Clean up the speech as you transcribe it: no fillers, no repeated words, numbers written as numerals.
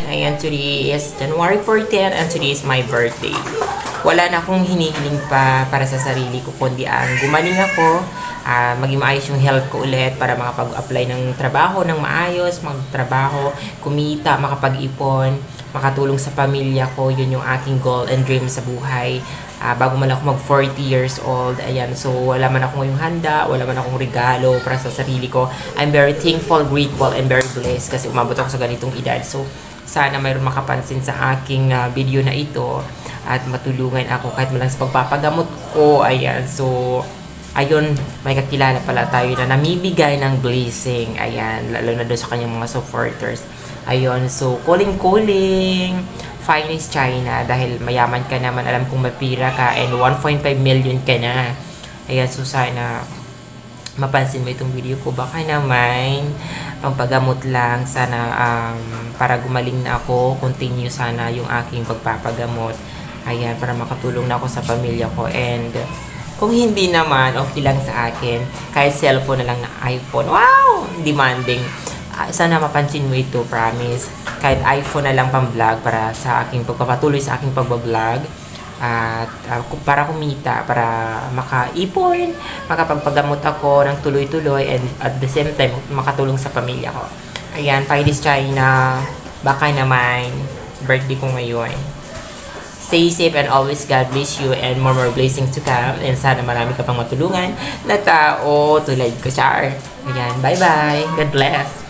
Ayan, today is January 14 and today is my birthday. Wala na akong hinihiling pa para sa sarili ko, kundi ang gumaling ako, maging maayos yung health ko ulit para makapag-apply ng trabaho ng maayos, magtrabaho, kumita, makapag-ipon, makatulong sa pamilya ko. Yun yung aking goal and dream sa buhay. Bago man ako mag 40 years old, ayan, so wala man ako ngayong handa, wala man akong regalo para sa sarili ko. I'm very thankful, grateful, and very blessed kasi umabot ako sa ganitong edad. So sana mayroon makapansin sa aking video na ito at matulungan ako kahit malang sa pagpapagamot ko. Ayan, so ayun, may kakilala pala tayo na namibigay ng blessing. Ayan, lalo na doon sa kanyang mga supporters. Ayun, so calling Finest China, dahil mayaman ka naman, alam kong mapira ka and 1.5 million ka na. Ayan, so sana mapansin mo itong video ko. Baka naman pampagamot lang sana, para gumaling na ako, continue sana yung aking pagpapagamot. Ayan, para makatulong na ako sa pamilya ko. And kung hindi naman, okay lang sa akin, kahit cellphone na lang na iPhone. Wow! Demanding. Sana mapansin mo ito, promise. Kahit iPhone na lang pang vlog para sa aking pagpapatuloy sa aking pagbablog. At para kumita, para makaipon, makapagpagamot ako ng tuloy-tuloy, and at the same time, makatulong sa pamilya ko. Ayan, Finest China, baka naman, birthday ko ngayon. Stay safe and always God bless you and more blessings to come. And sana marami ka pang matulungan na tao tulad ko, Char. Ayan, bye-bye. God bless.